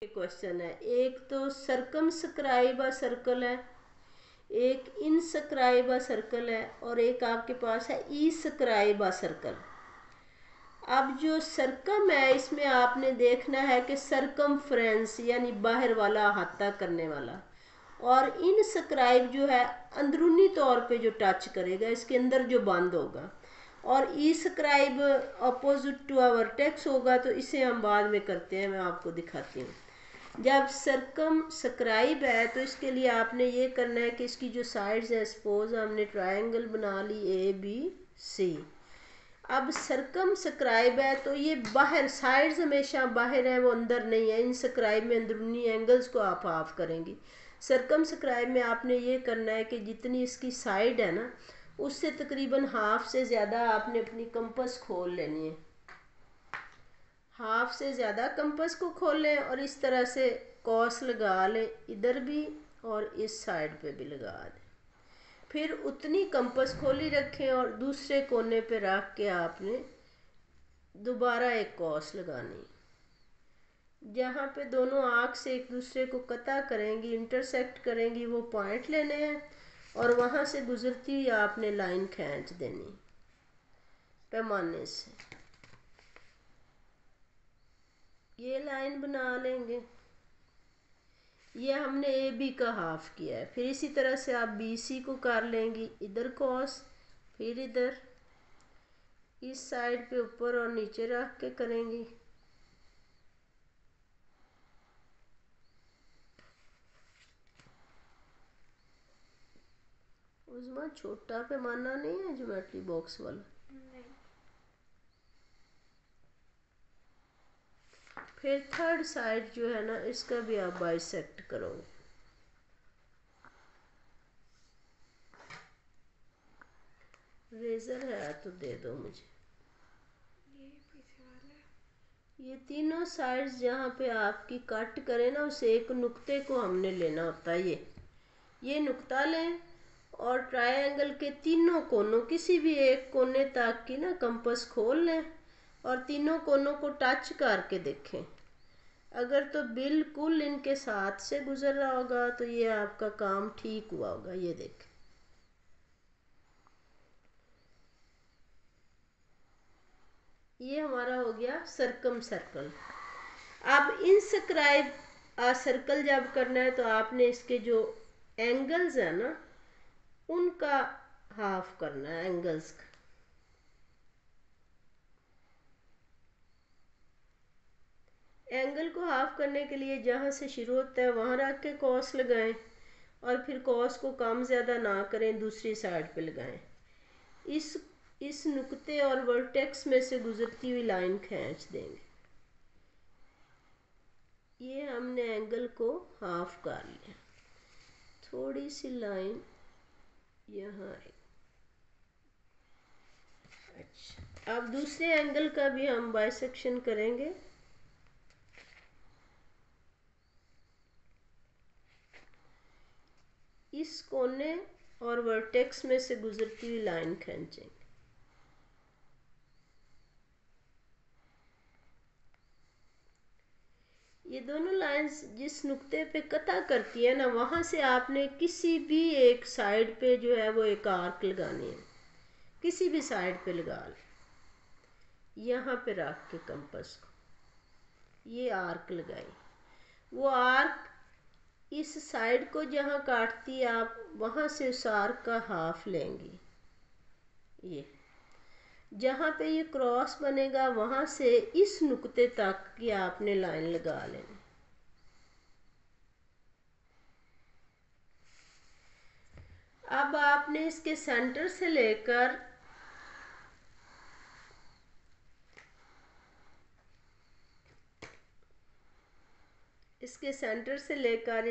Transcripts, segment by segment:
Question है, एक तो सर्कमस्क्राइब अ सर्कल है, एक इनस्क्राइब अ सर्कल है और एक आपके पास है ई स्क्राइब अ सर्कल। अब जो सर्कम है इसमें आपने देखना है कि सर्कमफ्रेंस यानी बाहर वाला अहाता करने वाला, और इनस्क्राइब जो है अंदरूनी तौर पे जो टच करेगा, इसके अंदर जो बंद होगा, और ई स्क्राइब अपोजिट टू आवर टेक्स होगा। तो इसे हम बाद में करते हैं, मैं आपको दिखाती हूँ। जब सर्कम स्क्राइब है तो इसके लिए आपने ये करना है कि इसकी जो साइड्स है, सपोज हमने ट्रायंगल बना ली ए बी सी। अब सर्कम स्क्राइब है तो ये बाहर, साइड्स हमेशा बाहर है, वो अंदर नहीं है। इन स्क्राइब में अंदरूनी एंगल्स को आप हाफ करेंगी। सर्कम स्क्राइब में आपने ये करना है कि जितनी इसकी साइड है ना, उससे तकरीबन हाफ से ज़्यादा आपने अपनी कंपस खोल लेनी है। हाफ से ज़्यादा कंपस को खोल लें और इस तरह से कॉस लगा लें, इधर भी और इस साइड पे भी लगा दें। फिर उतनी कंपस खोली रखें और दूसरे कोने पे रख के आपने दोबारा एक कॉस लगानी। जहाँ पे दोनों आर्क से एक दूसरे को कता करेंगी, इंटरसेक्ट करेंगी, वो पॉइंट लेने हैं और वहाँ से गुजरती हुई आपने लाइन खींच देनी पैमाने से। ये लाइन बना लेंगे। ये हमने ए बी का हाफ किया है। फिर इसी तरह से आप बी सी को कर लेंगी, इधर कॉस, फिर इधर इस साइड पे ऊपर और नीचे रख के करेंगी। उसमें छोटा पैमाना नहीं है ज्योमेट्री बॉक्स वाला? फिर थर्ड साइड जो है ना, इसका भी आप बाइसेक्ट करोगे। रेजर है तो दे दो मुझे। ये तीनों साइड्स जहाँ पे आपकी कट करें ना, उस एक नुक्ते को हमने लेना होता है। ये नुक्ता लें और ट्रायंगल के तीनों कोनों, किसी भी एक कोने तक की ना कंपास खोल लें और तीनों कोनों को टच करके देखें। अगर तो बिल्कुल इनके साथ से गुजर रहा होगा तो ये आपका काम ठीक हुआ होगा। ये देखें, ये हमारा हो गया सर्कम सर्कल। अब इनस्क्राइब आ सर्कल जब करना है तो आपने इसके जो एंगल्स है ना, उनका हाफ करना है, एंगल्स का। एंगल को हाफ करने के लिए जहाँ से शुरू होता है वहाँ रख के कॉस लगाएं और फिर कॉस को कम ज़्यादा ना करें, दूसरी साइड पे लगाएं। इस नुक्ते और वर्टेक्स में से गुजरती हुई लाइन खींच देंगे। ये हमने एंगल को हाफ कर लिया। थोड़ी सी लाइन यहाँ आई। अच्छा, अब दूसरे एंगल का भी हम बाइसेक्शन करेंगे। इस कोने और वर्टेक्स में से गुजरती हुई लाइन खींचेंगे। ये दोनों लाइंस जिस नुक्ते पे कता करती है ना, वहां से आपने किसी भी एक साइड पे जो है वो एक आर्क लगानी है। किसी भी साइड पे लगा ले, यहाँ पे रख के कंपास को ये आर्क लगाई। वो आर्क इस साइड को जहाँ काटती है, आप वहाँ से उस आर्क का हाफ लेंगी। ये जहाँ पे ये क्रॉस बनेगा वहाँ से इस नुक्ते तक की आपने लाइन लगा लेनी। अब आपने इसके सेंटर से लेकर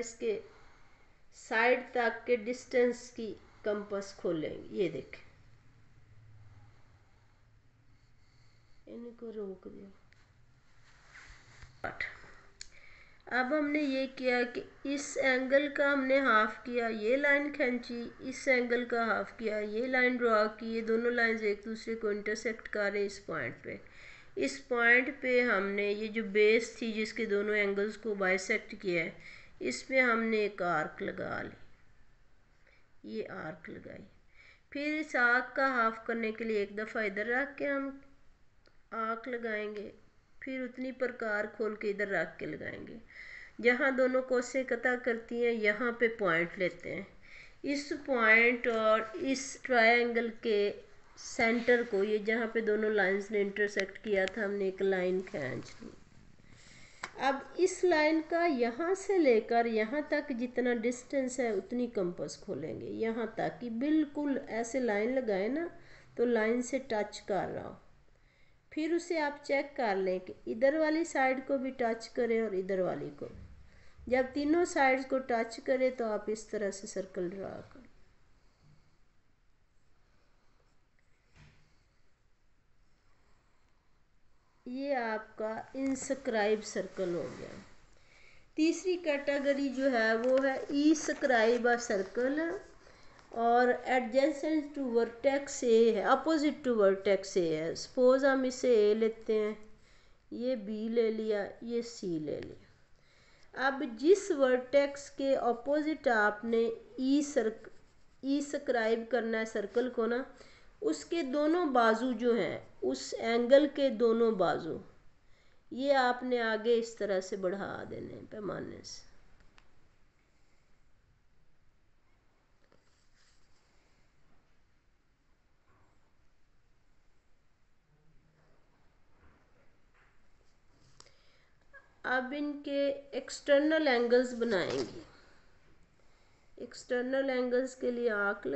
इसके साइड तक के डिस्टेंस की कंपास खोलेंगे। ये देखें, इनको रोक दिया। अब हमने ये किया कि इस एंगल का हमने हाफ किया, ये लाइन खींची, इस एंगल का हाफ किया, ये लाइन ड्रॉ की। ये दोनों लाइंस एक दूसरे को इंटरसेक्ट कर रहे इस पॉइंट पे। इस पॉइंट पे हमने ये जो बेस थी जिसके दोनों एंगल्स को बाइसेक्ट किया है, इस पे हमने एक आर्क लगा ली, ये आर्क लगाई। फिर इस आर्क का हाफ करने के लिए एक दफ़ा इधर रख के हम आर्क लगाएंगे, फिर उतनी प्रकार खोल के इधर रख के लगाएंगे। जहाँ दोनों कोसें कता करती हैं यहाँ पे पॉइंट लेते हैं। इस पॉइंट और इस ट्रायंगल के सेंटर को, ये जहाँ पे दोनों लाइंस ने इंटरसेक्ट किया था, हमने एक लाइन खींच ली। अब इस लाइन का यहाँ से लेकर यहाँ तक जितना डिस्टेंस है उतनी कंपास खोलेंगे, यहाँ तक कि बिल्कुल ऐसे लाइन लगाए ना तो लाइन से टच कर रहा हो। फिर उसे आप चेक कर लें कि इधर वाली साइड को भी टच करें और इधर वाली को। जब तीनों साइड्स को टच करें तो आप इस तरह से सर्कल ड्रा करें। ये आपका इनस्क्राइब सर्कल हो गया। तीसरी कैटेगरी जो है वो है ई स्क्राइब सर्कल, और एडजेसेंट टू वर्टेक्स ए है, अपोजिट टू वर्टेक्स ए है। सपोज हम इसे ए लेते हैं, ये बी ले लिया, ये सी ले लिया। अब जिस वर्टेक्स के अपोजिट आपने ई स्क्राइब करना है सर्कल को ना, उसके दोनों बाजू जो हैं, उस एंगल के दोनों बाजू, ये आपने आगे इस तरह से बढ़ा देने पैमाने से। अब इनके एक्सटर्नल एंगल्स बनाएंगे। एक्सटर्नल एंगल्स के लिए आर्क